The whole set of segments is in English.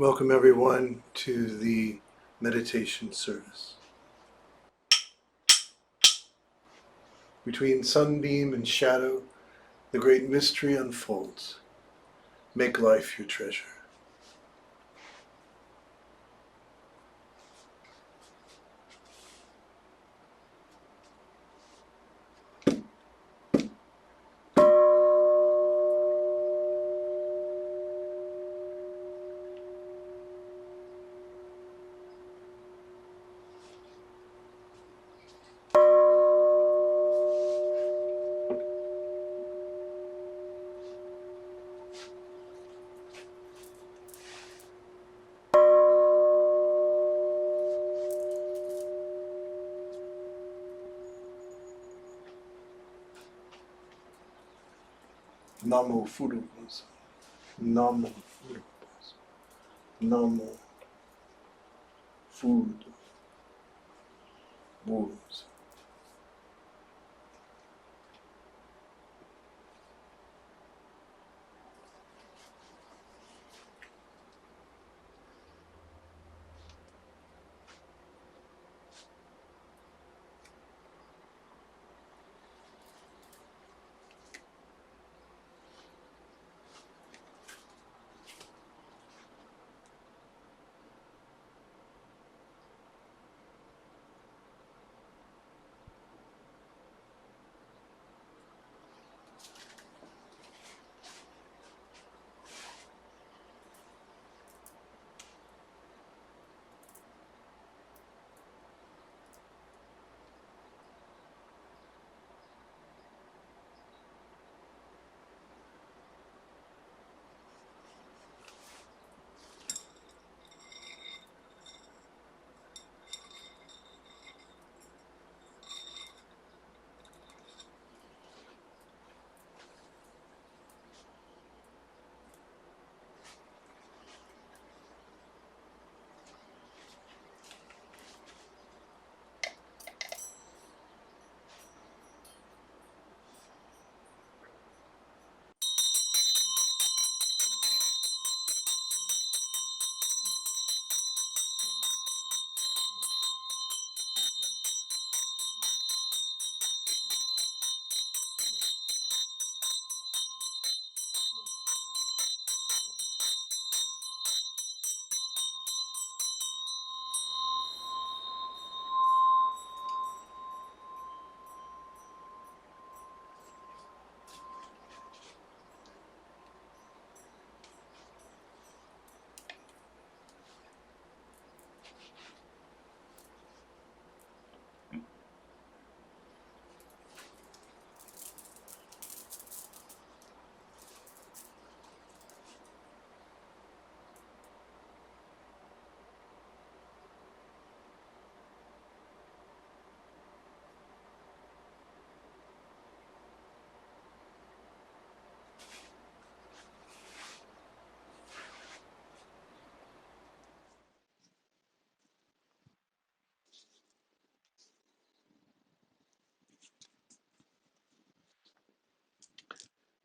Welcome everyone to the meditation service. Between sunbeam and shadow, the great mystery unfolds. Make life your treasure. Namo Furupas. Namo Furupas. Namo Food Wolves.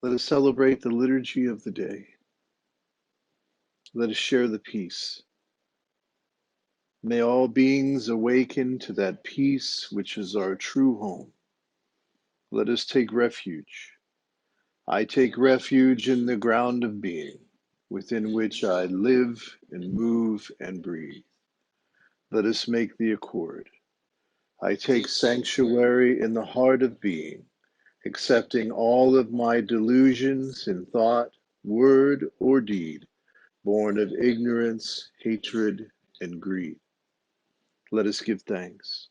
Let us celebrate the liturgy of the day. Let us share the peace. May all beings awaken to that peace which is our true home. Let us take refuge. I take refuge in the ground of being, within which I live and move and breathe. Let us make the accord. I take sanctuary in the heart of being, accepting all of my delusions in thought, word, or deed, born of ignorance, hatred, and greed. Let us give thanks.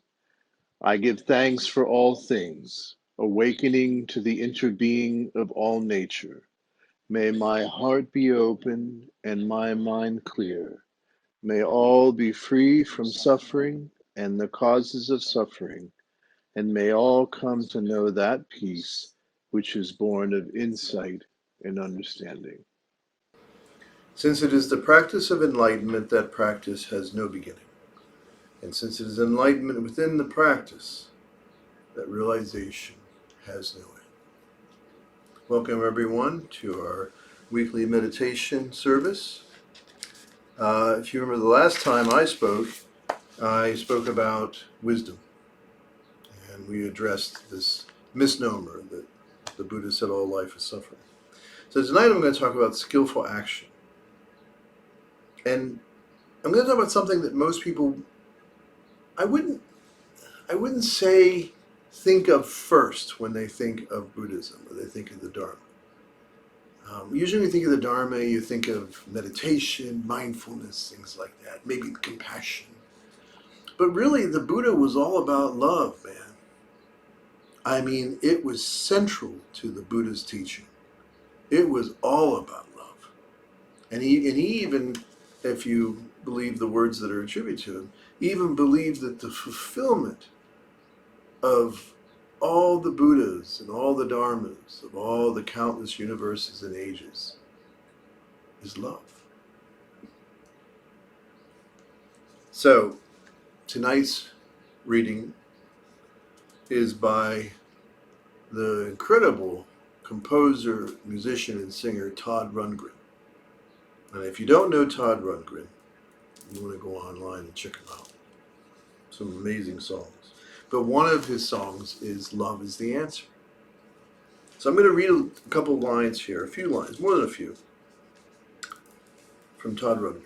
I give thanks for all things, awakening to the interbeing of all nature. May my heart be open and my mind clear. May all be free from suffering and the causes of suffering, and may all come to know that peace which is born of insight and understanding. Since it is the practice of enlightenment, that practice has no beginning. And since it is enlightenment within the practice, that realization has no end. Welcome everyone to our weekly meditation service. If you remember the last time I spoke about wisdom. And we addressed this misnomer that the Buddha said all life is suffering. So tonight I'm going to talk about skillful action. And I'm going to talk about something that most people, I wouldn't say think of first when they think of Buddhism or they think of the Dharma. Usually when you think of the Dharma, you think of meditation, mindfulness, things like that, maybe compassion. But really, the Buddha was all about love, man. I mean, it was central to the Buddha's teaching. It was all about love. And he even, if you believe the words that are attributed to him, even believed that the fulfillment of all the Buddhas and all the Dharmas, of all the countless universes and ages, is love. So, tonight's reading is by the incredible composer, musician, and singer Todd Rundgren. And if you don't know Todd Rundgren, you want to go online and check him out. Some amazing songs. But one of his songs is Love is the Answer. So I'm going to read a couple lines here, a few lines, more than a few, from Todd Rundgren.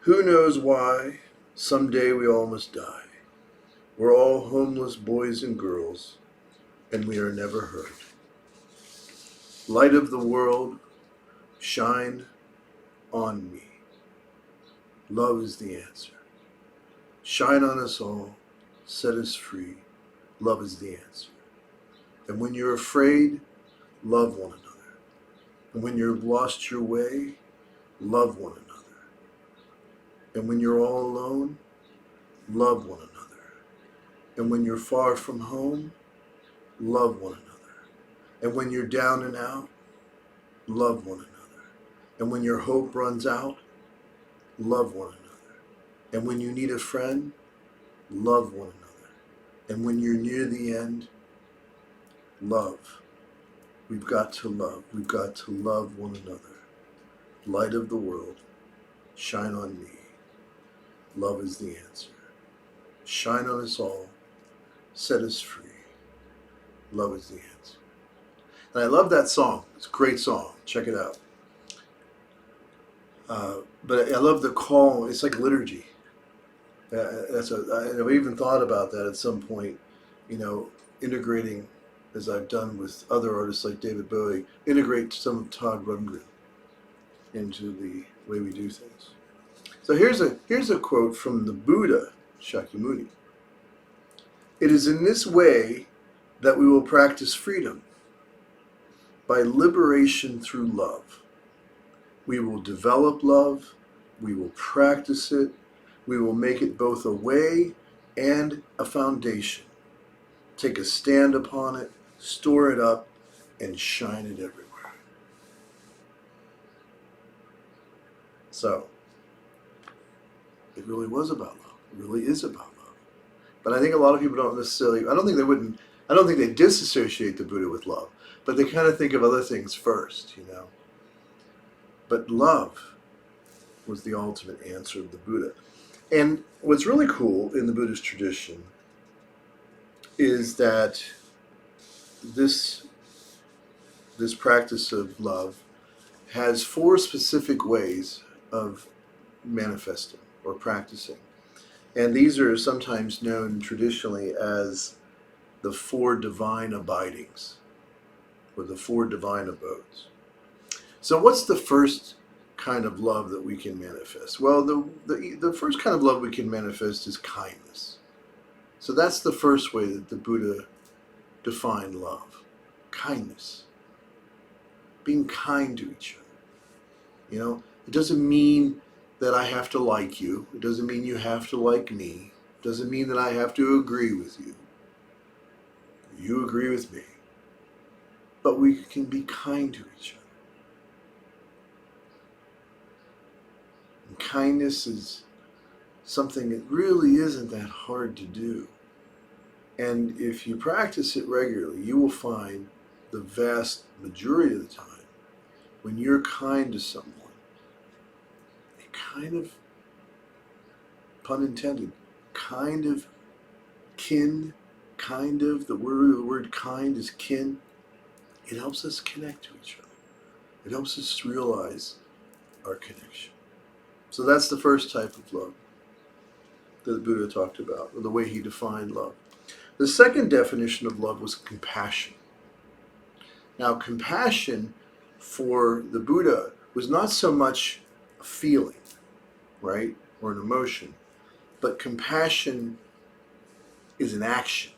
Who knows why someday we all must die? We're all homeless boys and girls, and we are never heard. Light of the world, shine on me. Love is the answer. Shine on us all, set us free. Love is the answer. And when you're afraid, love one another. And when you've lost your way, love one another. And when you're all alone, love one another. And when you're far from home, love one another. And when you're down and out, love one another. And when your hope runs out, love one another. And when you need a friend, love one another. And when you're near the end, love. We've got to love. We've got to love one another. Light of the world, shine on me. Love is the answer. Shine on us all. Set us free. Love is the answer. And I love that song. It's a great song. Check it out. But I love the call. It's like liturgy. I've even thought about that at some point, integrating, as I've done with other artists like David Bowie, integrate some of Todd Rundgren into the way we do things. So here's a quote from the Buddha Shakyamuni. It is in this way that we will practice freedom, by liberation through love. We will develop love, we will practice it, we will make it both a way and a foundation. Take a stand upon it, store it up, and shine it everywhere. So, it really was about love. It really is about love. But I think a lot of people don't necessarily, I don't think they disassociate the Buddha with love, but they kind of think of other things first, But love was the ultimate answer of the Buddha. And what's really cool in the Buddhist tradition is that this practice of love has 4 specific ways of manifesting or practicing. And these are sometimes known traditionally as the 4 divine abidings, or the 4 divine abodes. So what's the first kind of love that we can manifest? Well, the first kind of love we can manifest is kindness. So that's the first way that the Buddha defined love. Kindness. Being kind to each other. It doesn't mean that I have to like you. It doesn't mean you have to like me. It doesn't mean that I have to agree with you. You agree with me. But we can be kind to each other. And kindness is something that really isn't that hard to do. And if you practice it regularly, you will find the vast majority of the time, when you're kind to someone, kind of, pun intended, kind of kin, kind of, the word kind is kin. It helps us connect to each other. It helps us realize our connection. So that's the first type of love that the Buddha talked about, or the way he defined love. The second definition of love was compassion. Now, compassion for the Buddha was not so much a feeling, right, or an emotion, but compassion is an action.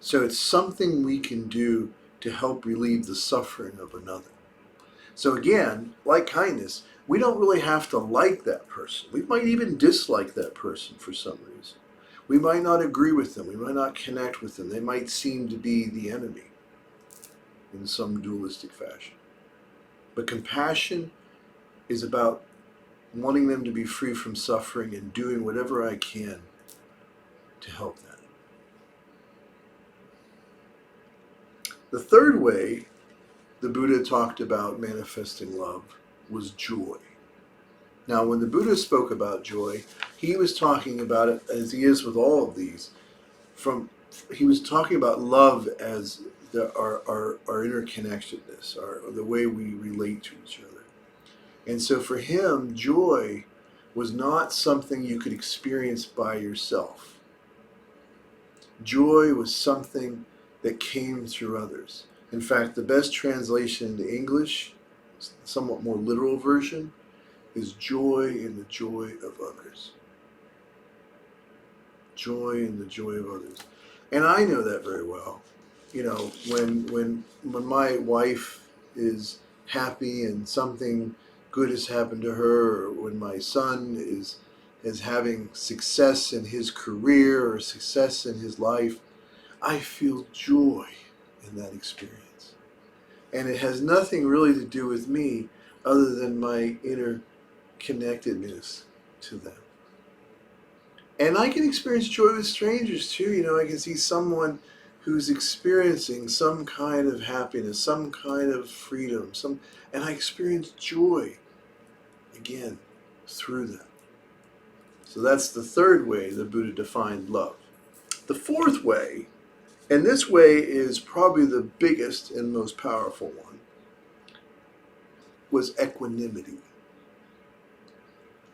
So it's something we can do to help relieve the suffering of another. So again, like kindness, we don't really have to like that person. We might even dislike that person for some reason. We might not agree with them. We might not connect with them. They might seem to be the enemy in some dualistic fashion. But compassion is about wanting them to be free from suffering and doing whatever I can to help them. The third way the Buddha talked about manifesting love was joy. Now, when the Buddha spoke about joy, he was talking about it, as he is with all of these, he was talking about love as our interconnectedness, the way we relate to each other. And so for him, joy was not something you could experience by yourself. Joy was something that came through others. In fact, the best translation into English, somewhat more literal version, is joy in the joy of others. Joy in the joy of others. And I know that very well. You know, when my wife is happy and something good has happened to her, or when my son is having success in his career or success in his life, I feel joy in that experience. And it has nothing really to do with me other than my inner connectedness to them. And I can experience joy with strangers too. You know, I can see someone who's experiencing some kind of happiness, some kind of freedom, and I experience joy again through them. So that's the third way the Buddha defined love. The fourth way, and this way is probably the biggest and most powerful one, was equanimity.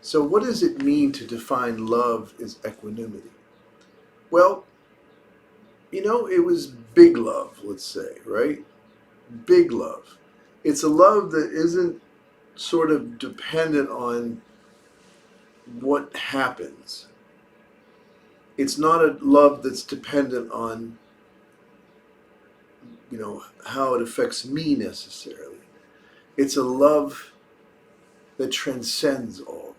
So what does it mean to define love as equanimity? Well, you know, it was big love, let's say, right? Big love. It's a love that isn't sort of dependent on what happens. It's not a love that's dependent on, you know, how it affects me necessarily. It's a love that transcends all of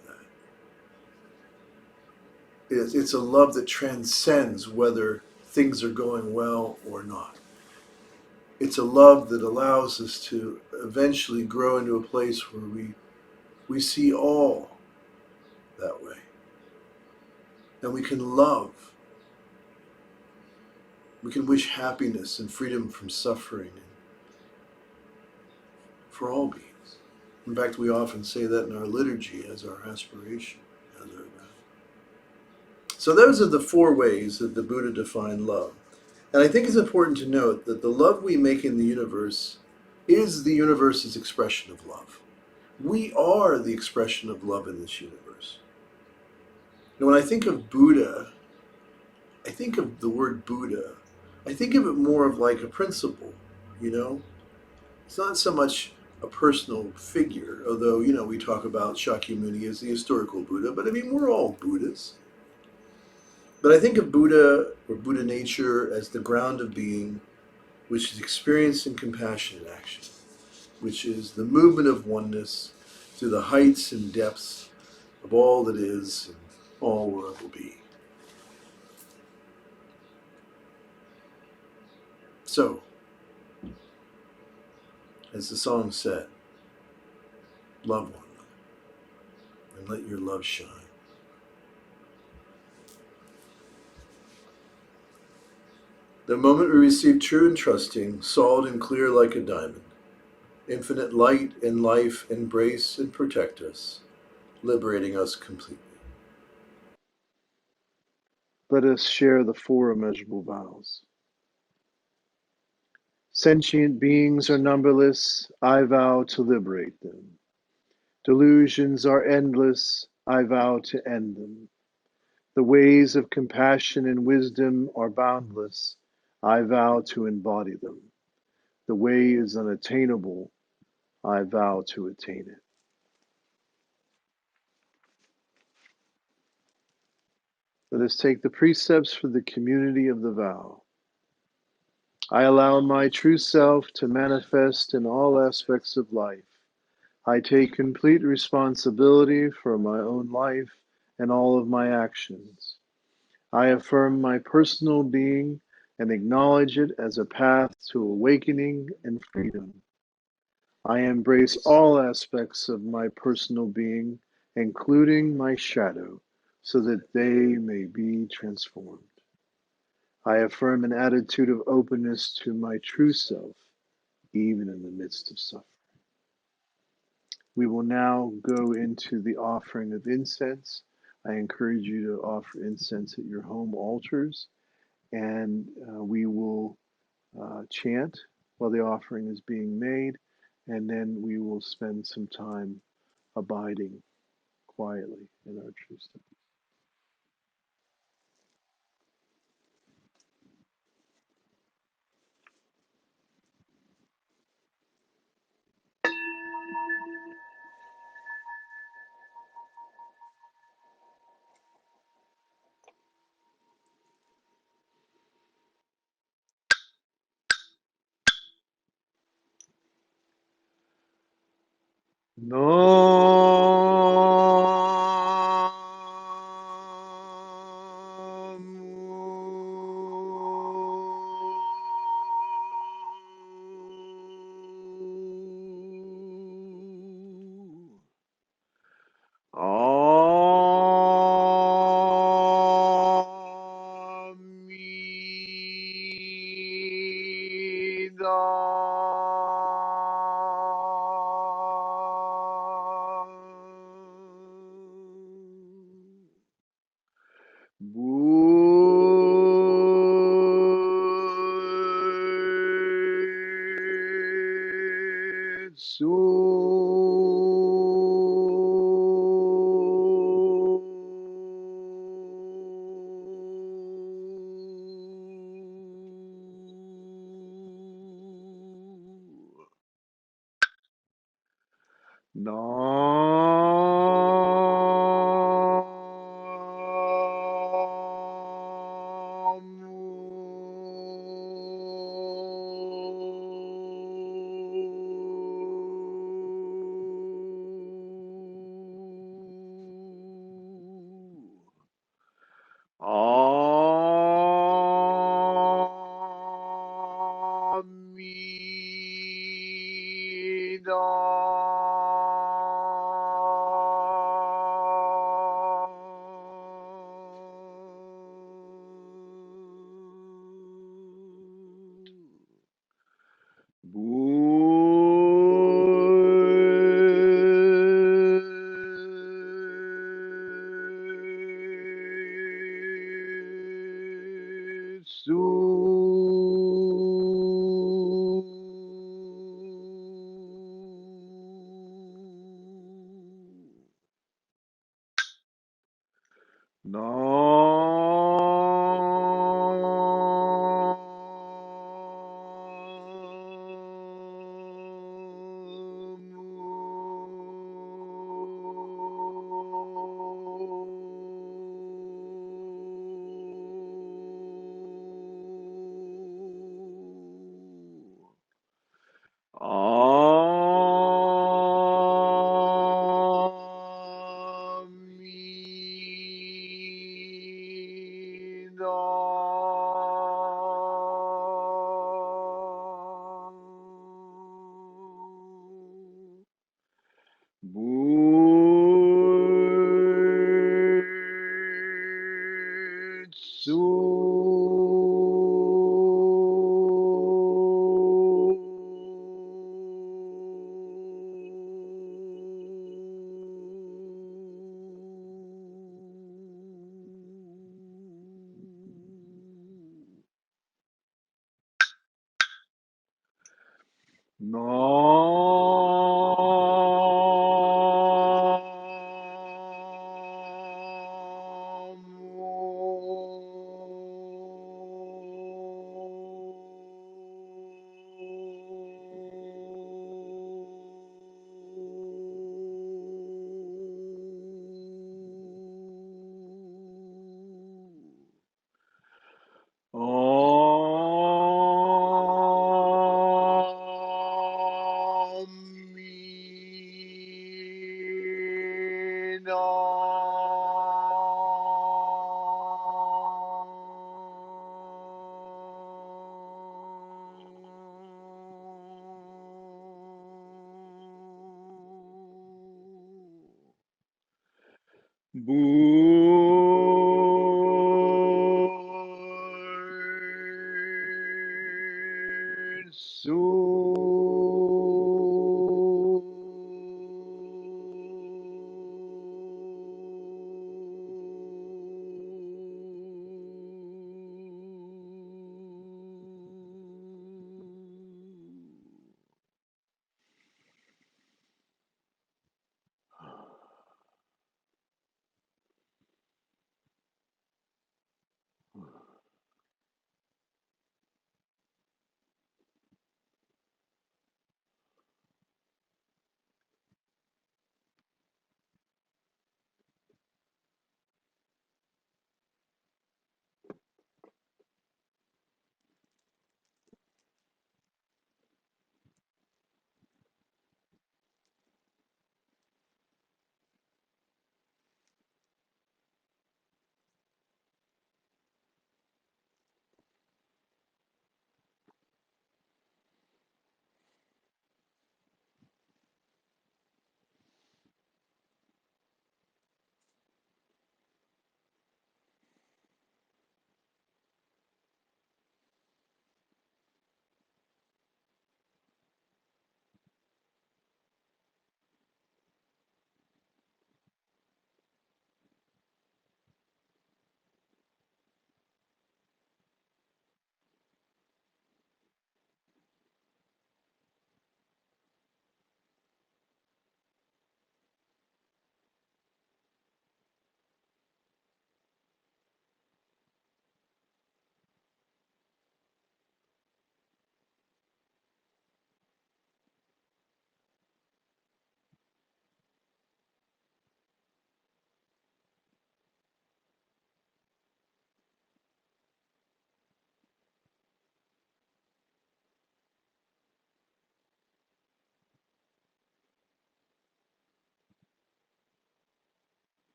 that. It's a love that transcends whether things are going well or not. It's a love that allows us to eventually grow into a place where we see all that way. And we can love. We can wish happiness and freedom from suffering for all beings. In fact, we often say that in our liturgy as our aspiration, as our vow. So those are the four ways that the Buddha defined love. And I think it's important to note that the love we make in the universe is the universe's expression of love. We are the expression of love in this universe. And when I think of Buddha, I think of the word Buddha, I think of it more of like a principle, you know? It's not so much a personal figure, although, you know, we talk about Shakyamuni as the historical Buddha, but I mean, we're all Buddhas. But I think of Buddha, or Buddha nature, as the ground of being, which is experienced in compassionate action, which is the movement of oneness through the heights and depths of all that is and all where it will be. So, as the song said, love one another and let your love shine. The moment we receive true and trusting, solid and clear like a diamond, infinite light and life embrace and protect us. liberating us completely. Let us share the four immeasurable vows. Sentient beings are numberless, I vow to liberate them. Delusions are endless, I vow to end them. The ways of compassion and wisdom are boundless, I vow to embody them. The way is unattainable, I vow to attain it. Let us take the precepts for the community of the vow. I allow my true self to manifest in all aspects of life. I take complete responsibility for my own life and all of my actions. I affirm my personal being and acknowledge it as a path to awakening and freedom. I embrace all aspects of my personal being, including my shadow, so that they may be transformed. I affirm an attitude of openness to my true self, even in the midst of suffering. We will now go into the offering of incense. I encourage you to offer incense at your home altars, and we will chant while the offering is being made, and then we will spend some time abiding quietly in our true state.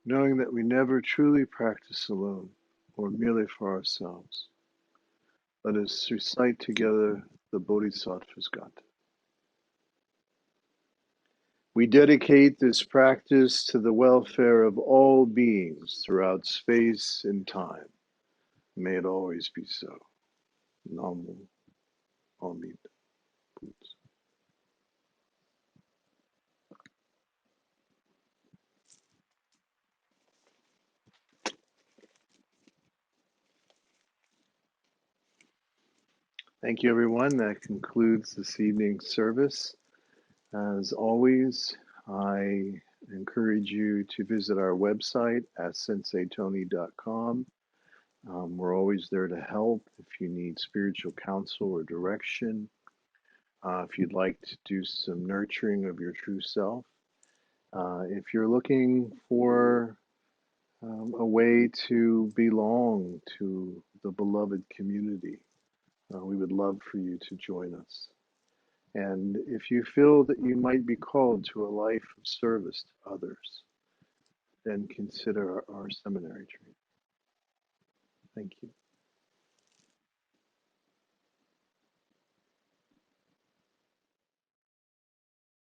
knowing that we never truly practice alone or merely for ourselves. Let us recite together the Bodhisattva's Gata. We dedicate this practice to the welfare of all beings throughout space and time. May it always be so. Namo Amida Butsu. Thank you, everyone. That concludes this evening's service. As always, I encourage you to visit our website at senseitony.com. We're always there to help if you need spiritual counsel or direction. If you'd like to do some nurturing of your true self. If you're looking for a way to belong to the beloved community, we would love for you to join us. And if you feel that you might be called to a life of service to others, then consider our seminary training. Thank you.